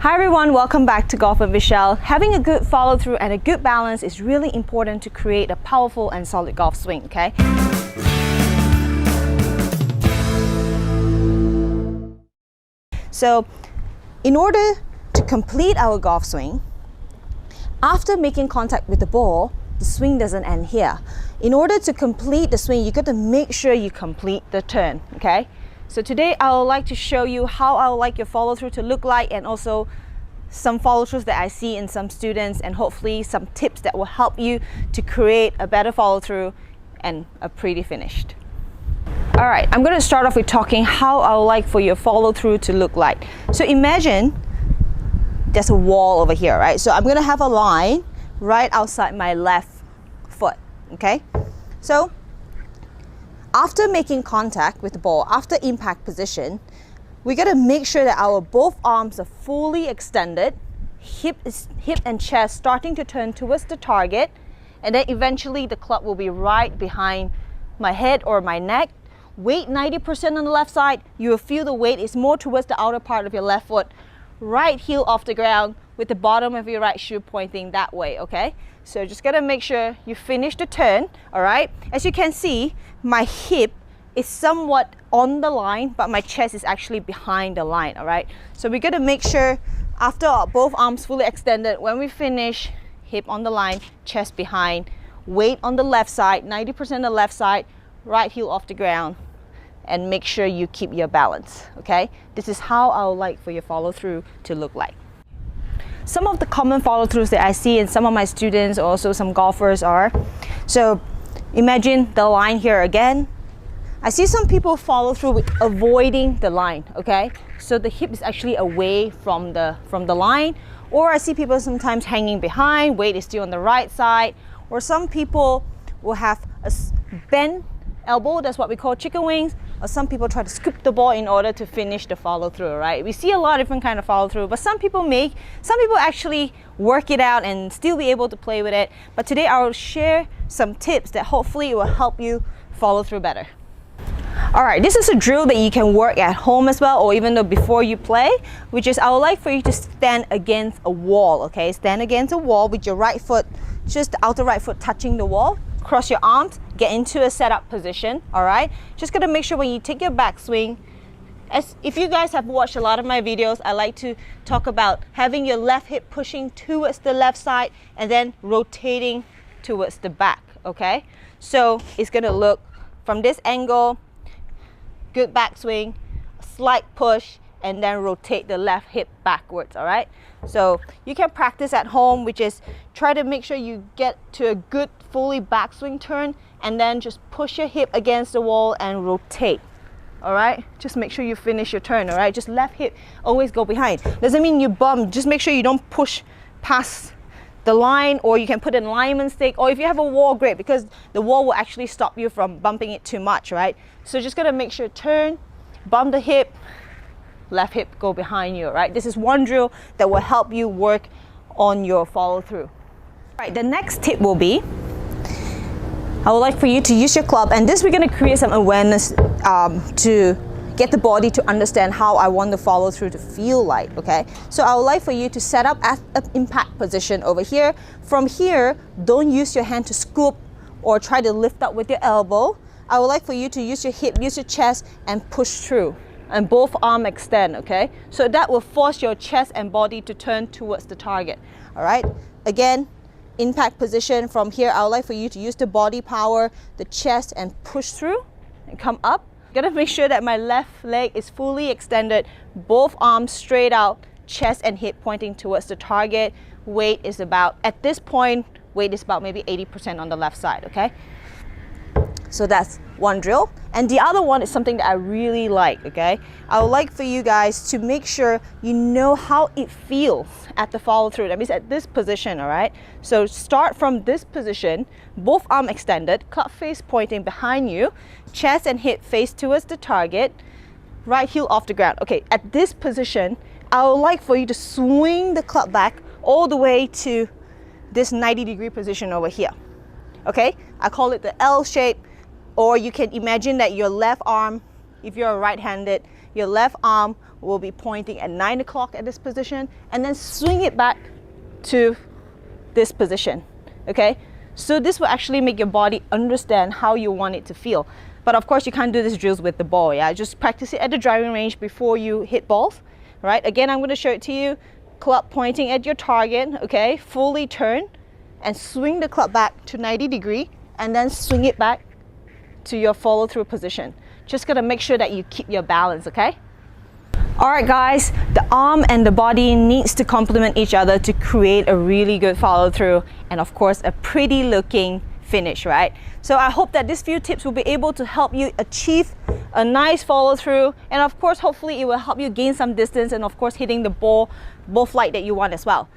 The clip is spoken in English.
Hi everyone, welcome back to Golf with Michelle. Having a good follow through and a good balance is really important to create a powerful and solid golf swing, okay? So, in order to complete our golf swing, after making contact with the ball, the swing doesn't end here. In order to complete the swing, you got to make sure you complete the turn, okay? So today I would like to show you how I would like your follow through to look like, and also some follow throughs that I see in some students, and hopefully some tips that will help you to create a better follow through and a pretty finished. Alright, I'm going to start off with talking how I would like for your follow through to look like. So imagine there's a wall over here, right? So I'm going to have a line right outside my left foot, okay? So after making contact with the ball, after impact position, we got to make sure that our both arms are fully extended, hip and chest starting to turn towards the target, and then eventually the club will be right behind my head or my neck. Weight 90% on the left side. You will feel the weight is more towards the outer part of your left foot. Right heel off the ground with the bottom of your right shoe pointing that way, okay? So just gotta make sure you finish the turn, all right? As you can see, my hip is somewhat on the line, but my chest is actually behind the line, all right? So we gotta make sure after both arms fully extended, when we finish, hip on the line, chest behind, weight on the left side, 90% on the left side, right heel off the ground, and make sure you keep your balance, okay? This is how I would like for your follow through to look like. Some of the common follow throughs that I see in some of my students, or also some golfers, are, so imagine the line here again. I see some people follow through with avoiding the line, okay? So the hip is actually away from the line, or I see people sometimes hanging behind, weight is still on the right side, or some people will have a bent elbow, that's what we call chicken wings, or some people try to scoop the ball in order to finish the follow through, right? We see a lot of different kind of follow through, but some people actually work it out and still be able to play with it. But today I'll share some tips that hopefully will help you follow through better. Alright, this is a drill that you can work at home as well, or even though before you play, which is I would like for you to stand against a wall, okay? Stand against a wall with your right foot, just the outer right foot touching the wall. Cross your arms, get into a setup position, all right? Just gotta make sure when you take your backswing, as if you guys have watched a lot of my videos, I like to talk about having your left hip pushing towards the left side and then rotating towards the back, okay? So it's gonna look from this angle, good backswing, slight push, and then rotate the left hip backwards, all right? So you can practice at home, which is try to make sure you get to a good fully backswing turn, and then just push your hip against the wall and rotate, all right? Just make sure you finish your turn, all right? Just left hip always go behind. Doesn't mean you bump, just make sure you don't push past the line, or you can put an alignment stick, or if you have a wall, great, because the wall will actually stop you from bumping it too much, right? So just gotta make sure turn, bump the hip, left hip go behind you, right? This is one drill that will help you work on your follow through. Right, the next tip will be, I would like for you to use your club, and this we're going to create some awareness to get the body to understand how I want the follow through to feel like, okay? So I would like for you to set up at an impact position over here. From here, don't use your hand to scoop or try to lift up with your elbow. I would like for you to use your hip, use your chest, and push through. And both arms extend, okay? So that will force your chest and body to turn towards the target, all right? Again, impact position. From here, I would like for you to use the body power, the chest, and push through and come up. Gotta make sure that my left leg is fully extended, both arms straight out, chest and hip pointing towards the target. Weight is about, at this point, weight is about maybe 80% on the left side, okay? So that's one drill. And the other one is something that I really like, okay? I would like for you guys to make sure you know how it feels at the follow through. That means at this position, all right? So start from this position, both arms extended, club face pointing behind you, chest and hip face towards the target, right heel off the ground. Okay, at this position, I would like for you to swing the club back all the way to this 90-degree position over here. Okay, I call it the L shape. Or you can imagine that your left arm, if you're right-handed, Your left arm will be pointing at 9 o'clock at this position, and then swing it back to this position, okay? So this will actually make your body understand how you want it to feel. But of course, you can't do these drills with the ball, yeah? Just practice it at the driving range before you hit balls, right? Again, I'm gonna show it to you. Club pointing at your target, okay? Fully turn and swing the club back to 90 degree, and then swing it back to your follow through position. Just gotta make sure that you keep your balance, okay? All right, guys, the arm and the body needs to complement each other to create a really good follow through, and of course, a pretty looking finish, right? So I hope that these few tips will be able to help you achieve a nice follow through, and of course, hopefully it will help you gain some distance, and of course, hitting the ball flight that you want as well.